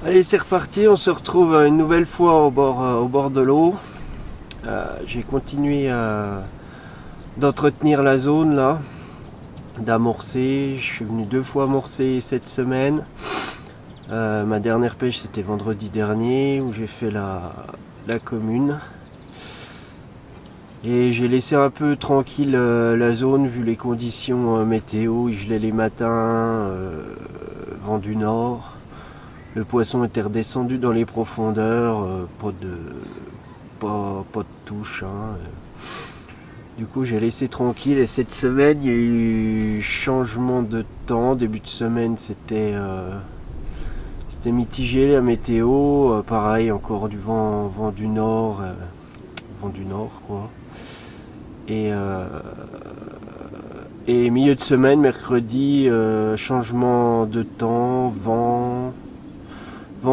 Allez, c'est reparti, on se retrouve une nouvelle fois au bord de l'eau. J'ai continué d'entretenir la zone là, d'amorcer. Je suis venu 2 fois amorcer cette semaine. Ma dernière pêche c'était vendredi dernier où j'ai fait la commune. Et j'ai laissé un peu tranquille la zone vu les conditions météo. Il gelait les matins, vent du nord. Le poisson était redescendu dans les profondeurs, pas de touche. Du coup j'ai laissé tranquille et cette semaine il y a eu changement de temps. Début de semaine c'était mitigé la météo. Pareil encore du vent du nord. Vent du nord quoi. Et milieu de semaine, mercredi, changement de temps, vent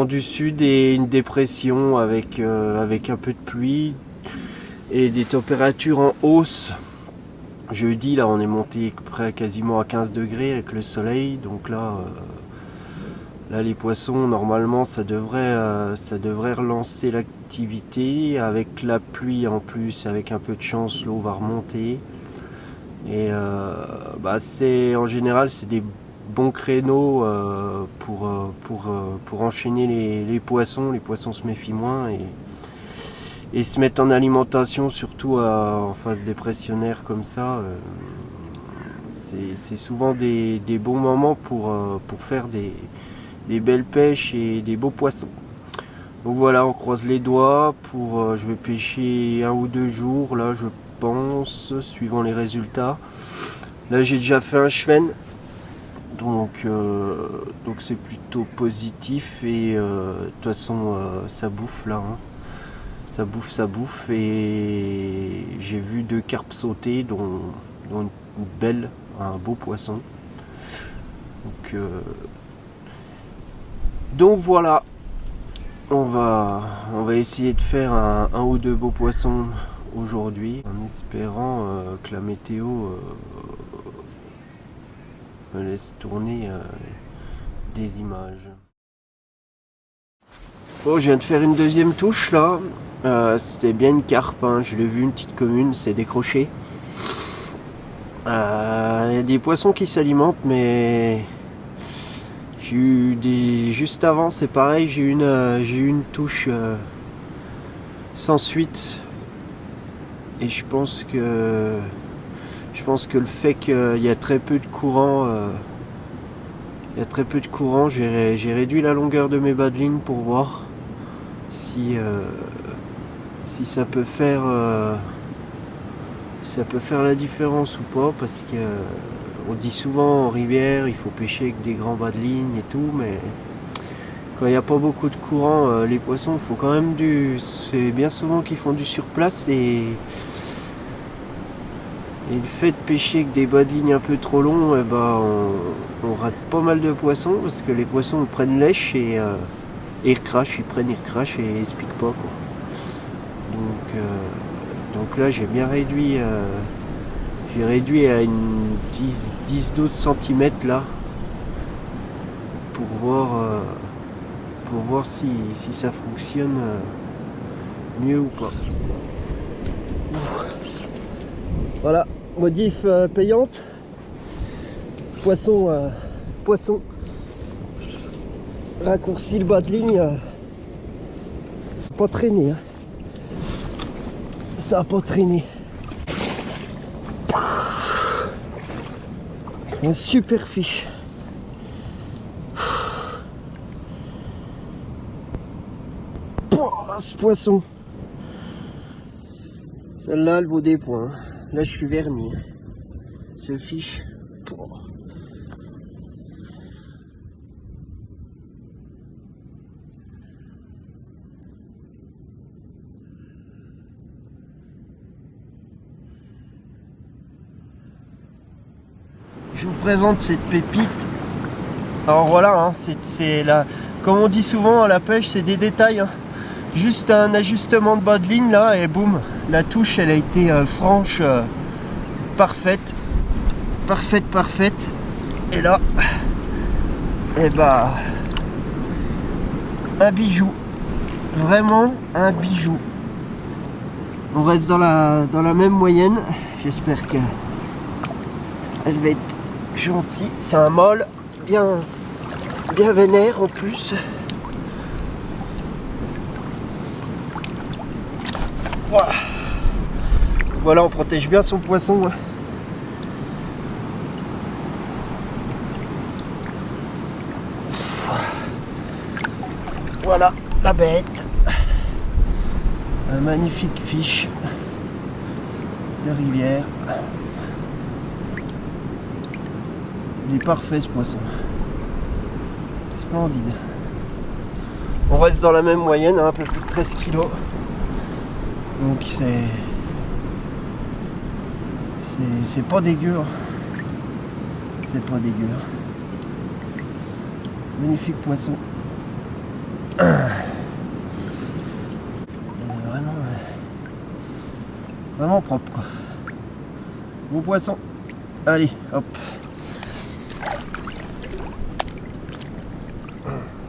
du sud et une dépression avec un peu de pluie et des températures en hausse. Jeudi, là, on est monté quasiment à 15 degrés avec le soleil. Donc là, les poissons, normalement, ça devrait relancer l'activité. Avec la pluie en plus, avec un peu de chance, l'eau va remonter. Et en général, c'est des bons créneaux pour enchaîner les poissons. Les poissons se méfient moins et se mettent en alimentation, surtout en phase dépressionnaire comme ça. C'est souvent des bons moments pour faire des belles pêches et des beaux poissons. Donc voilà, on croise les doigts je vais pêcher 1 ou 2 jours là, je pense, suivant les résultats. Là j'ai déjà fait un Schwen, donc c'est plutôt positif et de toute façon ça bouffe là, ça bouffe et j'ai vu 2 carpes sauter dont un beau poisson. Donc voilà, on va essayer de faire un ou 2 beaux poissons aujourd'hui en espérant que la météo me laisse tourner des images. Bon, je viens de faire une deuxième touche là. C'était bien une carpe, je l'ai vu, une petite commune, c'est décroché. Il y a des poissons qui s'alimentent, mais j'ai eu juste avant, c'est pareil, j'ai eu une touche sans suite. Et je pense que le fait qu'il y a très peu de courant, j'ai réduit la longueur de mes bas de ligne pour voir si ça peut faire la différence ou pas, parce que on dit souvent en rivière il faut pêcher avec des grands bas de ligne et tout, mais quand il n'y a pas beaucoup de courant, les poissons, il faut quand même c'est bien souvent qu'ils font du surplace et le fait de pêcher avec des bas de ligne un peu trop longs, on rate pas mal de poissons parce que les poissons prennent lèche et ils recrachent, ils recrachent et ils se piquent pas quoi. Donc là j'ai bien réduit, à une 10-12 cm là pour voir si ça fonctionne mieux ou pas. Voilà, modif payante, poisson, raccourci le bas de ligne, pas traîné, ça a pas traîné. Un super fiche. Ce poisson, celle-là elle vaut des points. Là je suis verni. Ce fiche. Je vous présente cette pépite. Alors voilà, c'est là, comme on dit souvent à la pêche, c'est des détails. Juste un ajustement de bas de ligne là et boum, la touche elle a été franche, parfaite. Et là, un bijou. Vraiment un bijou. On reste dans la même moyenne. J'espère que elle va être gentille. C'est un mâle bien vénère en plus. Voilà, on protège bien son poisson. Voilà la bête. Un magnifique fiche de rivière. Il est parfait ce poisson. Splendide. On reste dans la même moyenne, hein, un peu plus de 13 kg. Donc c'est pas dégueu. C'est pas dégueu. Magnifique poisson. Vraiment propre quoi. Beau poisson. Allez, hop.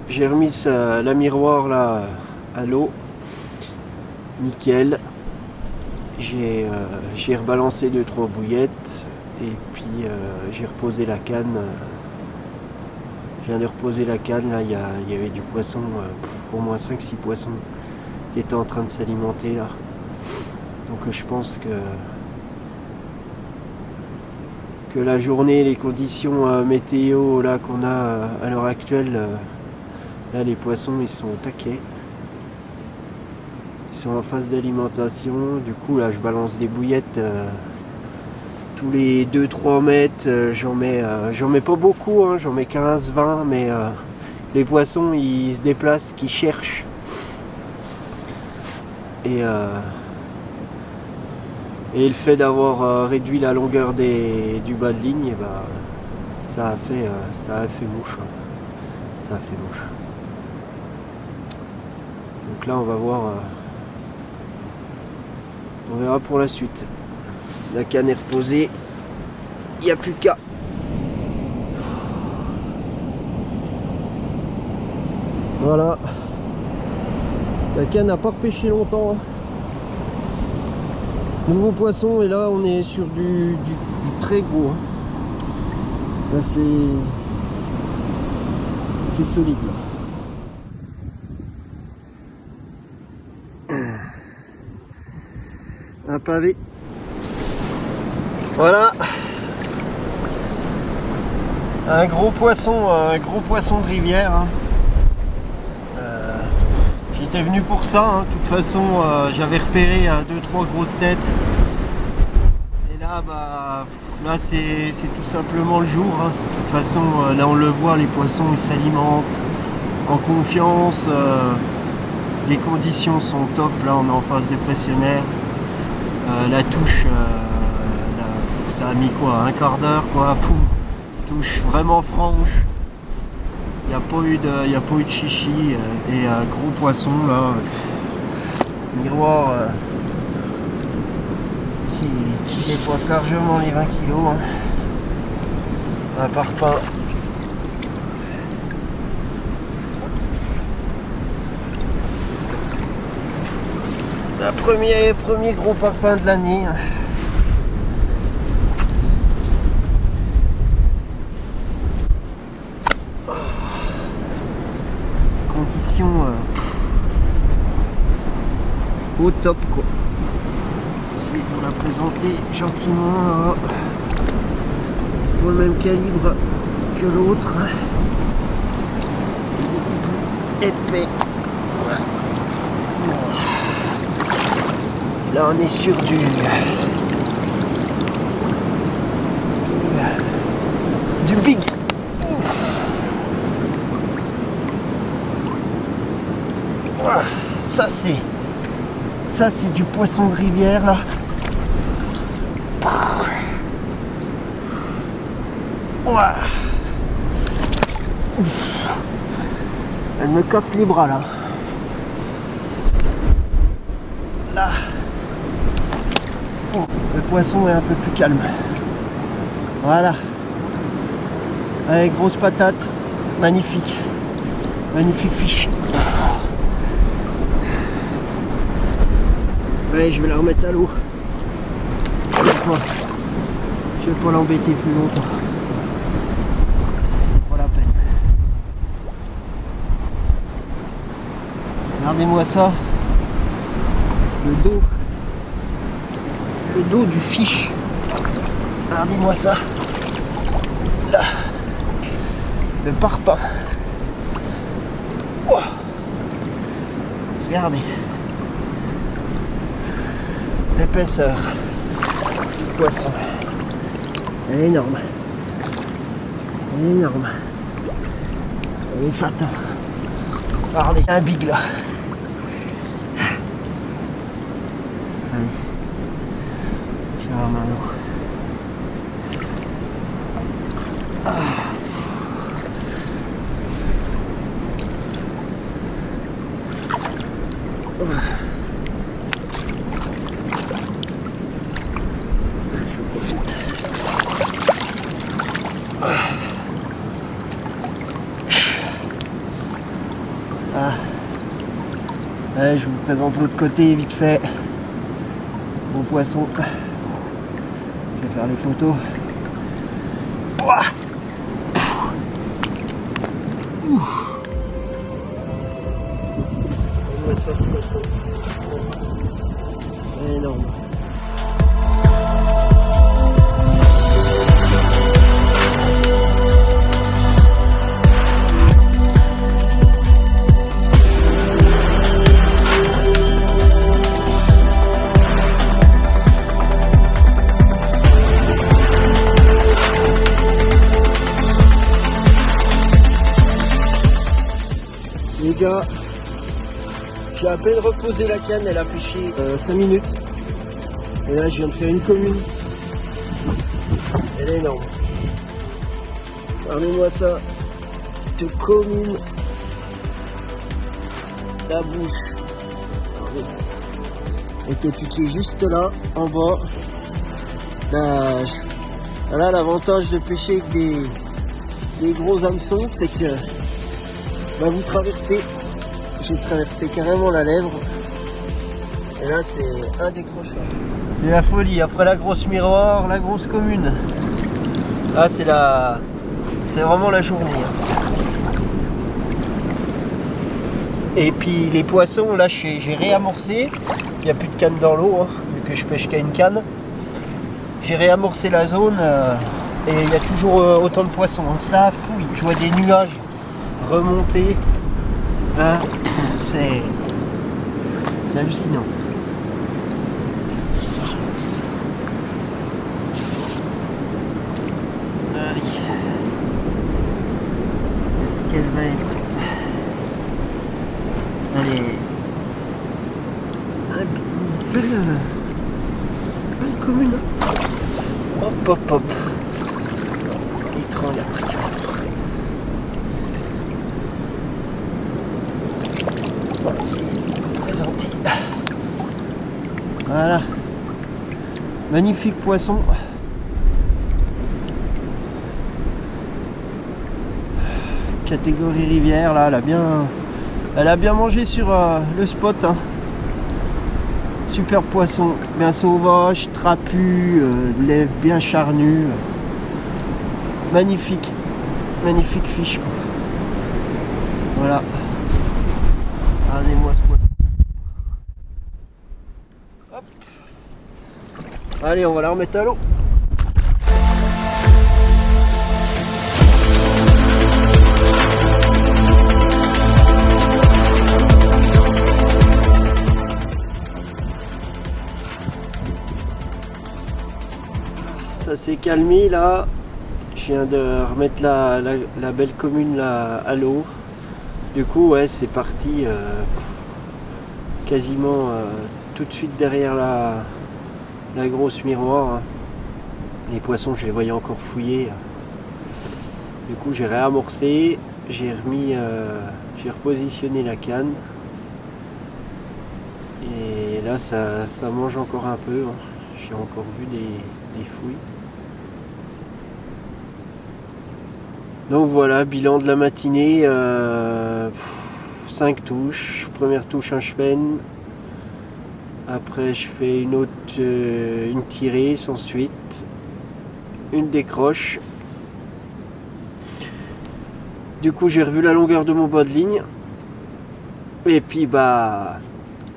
J'ai remis la miroir là à l'eau. Nickel. J'ai rebalancé 2-3 bouillettes et puis j'ai reposé la canne. Je viens de reposer la canne, là il y avait du poisson, au moins 5-6 poissons qui étaient en train de s'alimenter là. Donc je pense que la journée, les conditions météo là qu'on a à l'heure actuelle, là les poissons ils sont au taquet. Ils sont en phase d'alimentation, du coup là je balance des bouillettes tous les 2-3 mètres, j'en mets pas beaucoup, hein, j'en mets 15-20, mais les poissons ils se déplacent, qu'ils cherchent. Et le fait d'avoir réduit la longueur du bas de ligne, et bah, ça a fait mouche. Hein. Ça a fait mouche. Donc là on va voir, on verra pour la suite. La canne est reposée, il n'y a plus qu'à. Voilà. La canne n'a pas repêché longtemps. Nouveau poisson, et là on est sur du très gros. Là c'est solide là. Un pavé. Voilà. Un gros poisson de rivière. Hein. J'étais venu pour ça, hein. De toute façon j'avais repéré 2-3 grosses têtes. Et là bah là c'est tout simplement le jour. Hein. De toute façon là on le voit, les poissons ils s'alimentent en confiance. Les conditions sont top, là on est en phase dépressionnaire. La touche, ça a mis quoi, un quart d'heure quoi, poum, touche vraiment franche. Il n'y a pas eu de chichi et gros poisson là, miroir qui dépasse largement les 20 kg. Hein. Un parpaing. Le premier gros parpaing de l'année. Conditions au top quoi. J'essaie de vous la présenter gentiment. C'est pour le même calibre que l'autre. C'est beaucoup plus épais. Voilà. Là on est sur du big. Voilà. Ça c'est du poisson de rivière là. Voilà. Elle me casse les bras là. Là. Le poisson est un peu plus calme. Voilà. Avec grosse patate. Magnifique. Magnifique fiche. Allez, je vais la remettre à l'eau. Je vais pas l'embêter plus longtemps. C'est pas la peine. Regardez-moi ça. Le dos du fiche. Regardez-moi ça. Là. Le parpaing. Wow. Regardez. L'épaisseur du poisson. Elle est énorme. Elle est énorme. Elle est fatin. Regardez, un big là. Allez. Je vais avoir l'eau. Allez, je vous présente l'autre côté vite fait. Bon poisson. Je vais faire les photos. Ouah. Poisson. Énorme. Les gars, j'ai à peine reposé la canne, elle a pêché 5 minutes. Et là je viens de faire une commune. Elle est énorme. Regardez-moi ça. Cette commune. La bouche. Elle était piquée juste là, en bas. Là, l'avantage de pêcher avec des gros hameçons, c'est que vous traversez, j'ai traversé carrément la lèvre et là c'est un décrocheur. C'est la folie, après la grosse miroir, la grosse commune. Là c'est vraiment la journée. Et puis les poissons, là j'ai réamorcé, il n'y a plus de canne dans l'eau, hein, vu que je pêche qu'à une canne. J'ai réamorcé la zone et il y a toujours autant de poissons. Ça fouille, je vois des nuages remonter, hein, c'est hallucinant. Allez. Est-ce qu'elle va être... Allez. Belle commune. Hop. Écran, il a pris. Présenté. Voilà. Magnifique poisson. Catégorie rivière, là, elle a bien mangé sur le spot. Hein. Super poisson, bien sauvage, trapu, lèvres bien charnues. Magnifique fiche. Voilà. Regardez-moi ce poisson. Hop. Allez, on va la remettre à l'eau. Ça s'est calmé là. Je viens de remettre la belle commune là à l'eau. Du coup, ouais, c'est parti quasiment tout de suite derrière la grosse miroir. Les poissons, je les voyais encore fouiller. Du coup, j'ai réamorcé, j'ai repositionné la canne. Et là, ça mange encore un peu. Hein. J'ai encore vu des fouilles. Donc voilà, bilan de la matinée. 5 touches. Première touche un chevenne. Après je fais une autre, une tirée sans suite. Une décroche. Du coup j'ai revu la longueur de mon bas de ligne. Et puis bah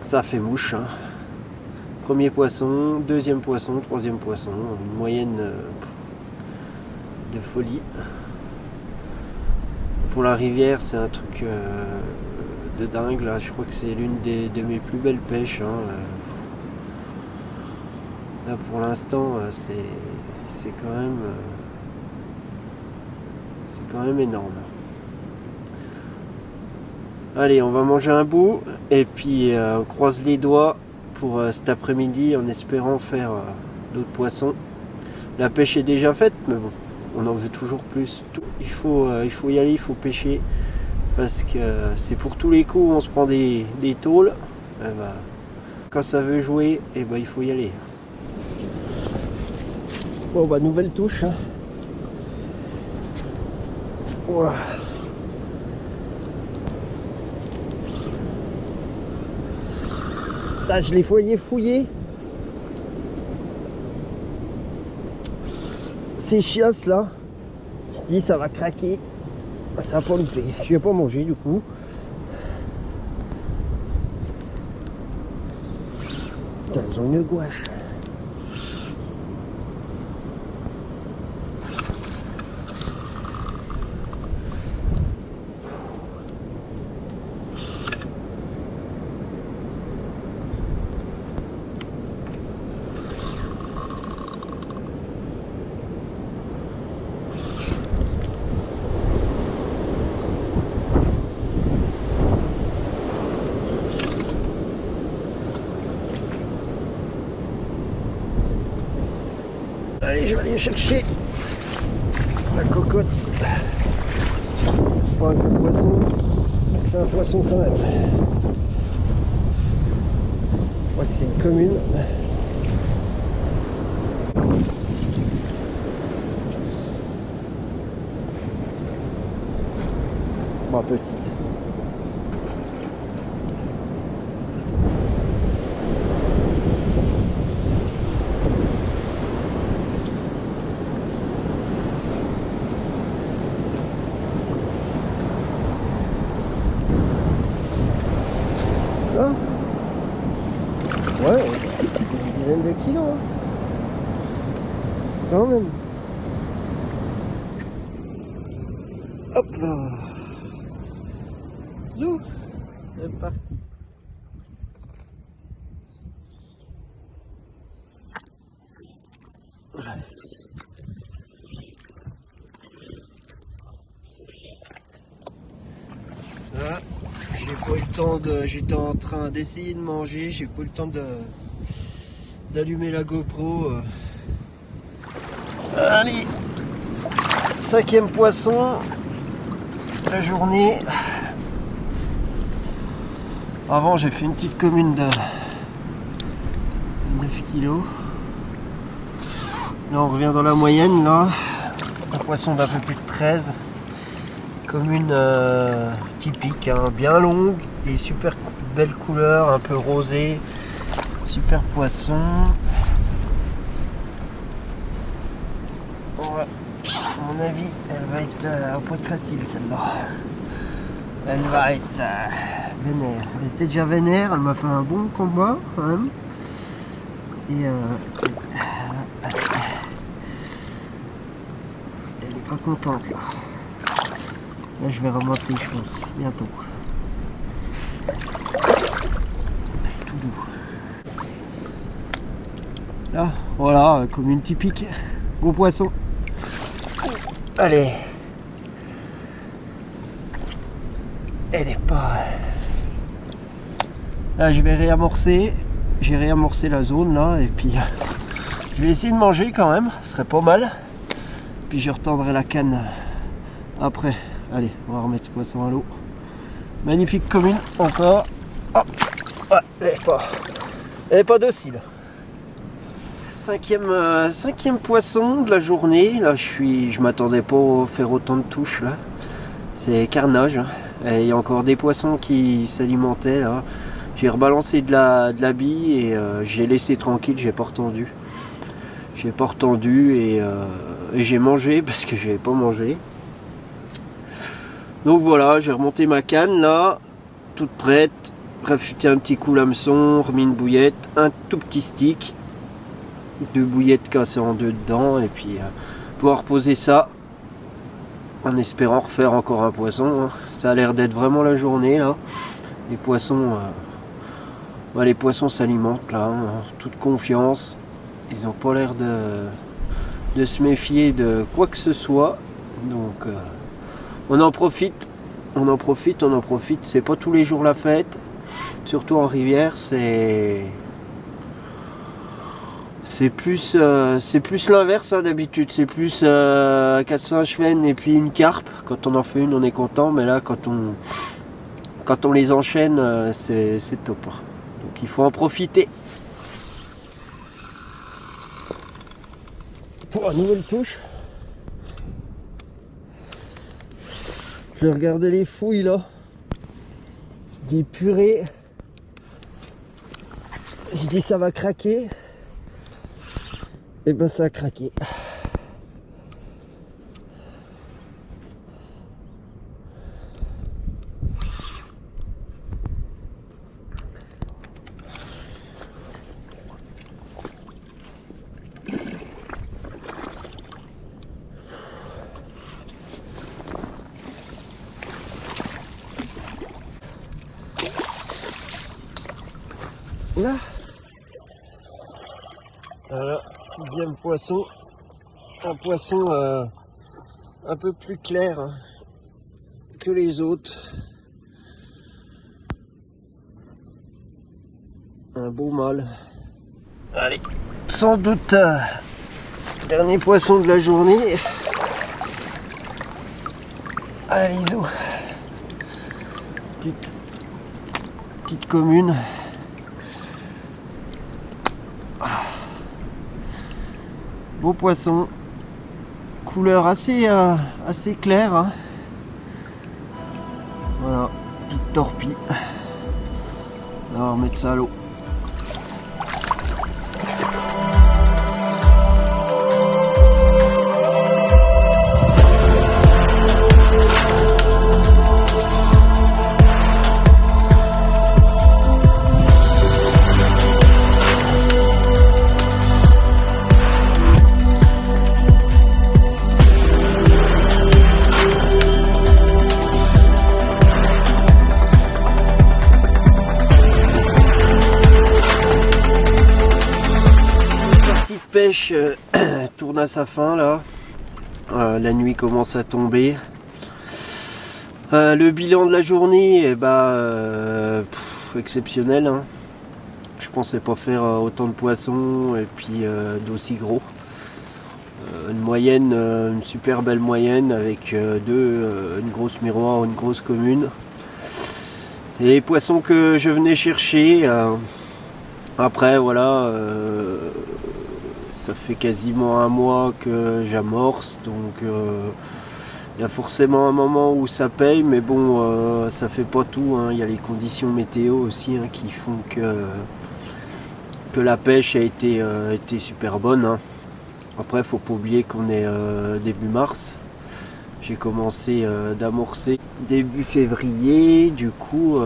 ça fait mouche. Hein. Premier poisson, deuxième poisson, troisième poisson. Une moyenne de folie. Pour la rivière c'est un truc de dingue là. Je crois que c'est l'une de mes plus belles pêches. Hein. Là pour l'instant c'est quand même énorme. Allez, on va manger un bout et puis on croise les doigts pour cet après-midi en espérant faire d'autres poissons. La pêche est déjà faite, mais bon, on en veut toujours plus. Il faut y aller, il faut pêcher parce que c'est pour tous les coups on se prend des tôles. Et bah, quand ça veut jouer, et bah, il faut y aller. Bon bah nouvelle touche. Hein. Ouah. Là, je l'ai fouillé. Ces chiasses là, je dis ça va craquer. Ça va pas louper. Je vais pas manger du coup. Putain, ils ont une gouache. Allez, je vais aller chercher la cocotte. Pas un gros poisson, c'est un poisson quand même. Je crois que c'est une commune. Bon, petite. Ouais, une dizaine de kilos. Hein. Quand même. Hop là. Zou. C'est parti. Ah, j'ai pas eu le temps de. J'étais en train d'essayer de manger, j'ai pas eu le temps d'allumer la GoPro. Allez, 5e poisson de la journée. Avant j'ai fait une petite commune de 9 kilos. Là on revient dans la moyenne là. Un poisson d'un peu plus de 13. Commune typique, hein, bien longue, des super belles couleurs, un peu rosé, super poisson. Ouais, à mon avis, elle va être pas facile celle-là. Elle va être vénère. Elle était déjà vénère, elle m'a fait un bon combat quand même. Et elle est pas contente là. Là je vais ramasser je pense, bientôt. Tout doux. Là, voilà, commune typique. Gros poisson. Allez. Elle est pas... Là je vais réamorcer. J'ai réamorcé la zone là et puis je vais essayer de manger quand même, ce serait pas mal. Puis je retendrai la canne après. Allez, on va remettre ce poisson à l'eau. Magnifique commune, encore. Hop. Ouais, elle est pas docile. Cinquième poisson de la journée. Là, je m'attendais pas à faire autant de touches là. C'est carnage. Hein. Et il y a encore des poissons qui s'alimentaient là. J'ai rebalancé de la bille et j'ai laissé tranquille, j'ai pas retendu. J'ai pas retendu et j'ai mangé parce que j'avais pas mangé. Donc voilà, j'ai remonté ma canne là, toute prête. Raffûté un petit coup l'hameçon, remis une bouillette, un tout petit stick, 2 bouillettes cassées en deux dedans et puis pouvoir poser ça en espérant refaire encore un poisson. Hein. Ça a l'air d'être vraiment la journée là. Les poissons s'alimentent là, hein, toute confiance. Ils n'ont pas l'air de se méfier de quoi que ce soit. Donc on en profite. C'est pas tous les jours la fête. Surtout en rivière, c'est plus l'inverse hein, d'habitude. C'est plus 4-5 chevens et puis une carpe. Quand on en fait une, on est content. Mais là, quand on les enchaîne, c'est top. Donc il faut en profiter. Pour une nouvelle touche. Je regardais les fouilles là. Je dis purée. J'ai dit ça va craquer. Et ben ça a craqué. Là. Voilà, 6e poisson. Un poisson un peu plus clair hein, que les autres. Un beau mâle. Allez, sans doute dernier poisson de la journée. Allez, Iso. Petite commune. Beau poisson, couleur assez claire. Hein. Voilà, petite torpille. On va remettre ça à l'eau. Pêche tourne à sa fin là. La nuit commence à tomber. Le bilan de la journée est exceptionnel. Hein. Je pensais pas faire autant de poissons et puis d'aussi gros. Une super belle moyenne avec une grosse miroir, une grosse commune. Et les poissons que je venais chercher. Après voilà. Ça fait quasiment un mois que j'amorce, donc il y a forcément un moment où ça paye, mais bon, ça fait pas tout. Hein. Il y a les conditions météo aussi hein, qui font que la pêche a été super bonne. Hein. Après, faut pas oublier qu'on est début mars. J'ai commencé d'amorcer début février, du coup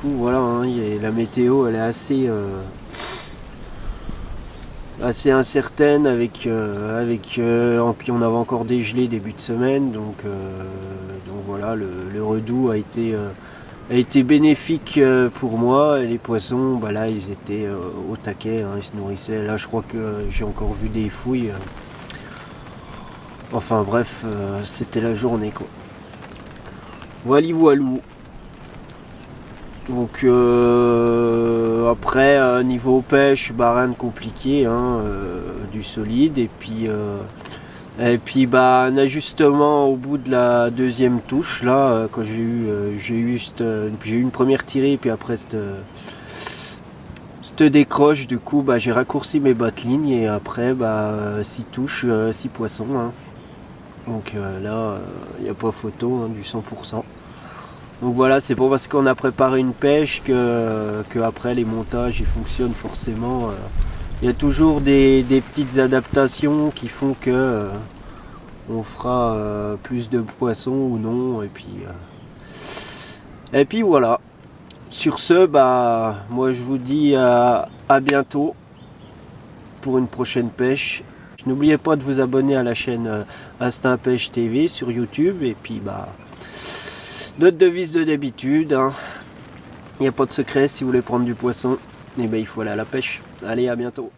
voilà, hein, la météo elle est assez incertaine avec puis on avait encore des gelées début de semaine donc voilà le redout a été bénéfique pour moi et les poissons là ils étaient au taquet hein, ils se nourrissaient. Là je crois que j'ai encore vu des fouilles enfin bref c'était la journée quoi. Voilou. Donc après niveau pêche rien de compliqué hein, du solide et puis un ajustement au bout de la deuxième touche là quand j'ai eu une première tirée et puis après cette décroche du coup j'ai raccourci mes battes lignes et après 6 touches 6 poissons hein. Donc là, il n'y a pas photo, hein, du 100%. Donc voilà, c'est pas parce qu'on a préparé une pêche que après les montages ils fonctionnent forcément. Il y a toujours des petites adaptations qui font que on fera plus de poissons ou non. Et puis voilà. Sur ce, bah moi je vous dis à bientôt pour une prochaine pêche. N'oubliez pas de vous abonner à la chaîne Instinct Pêche TV sur YouTube. Et puis bah notre devise de d'habitude, hein. Il n'y a pas de secret, si vous voulez prendre du poisson, et ben il faut aller à la pêche. Allez, à bientôt.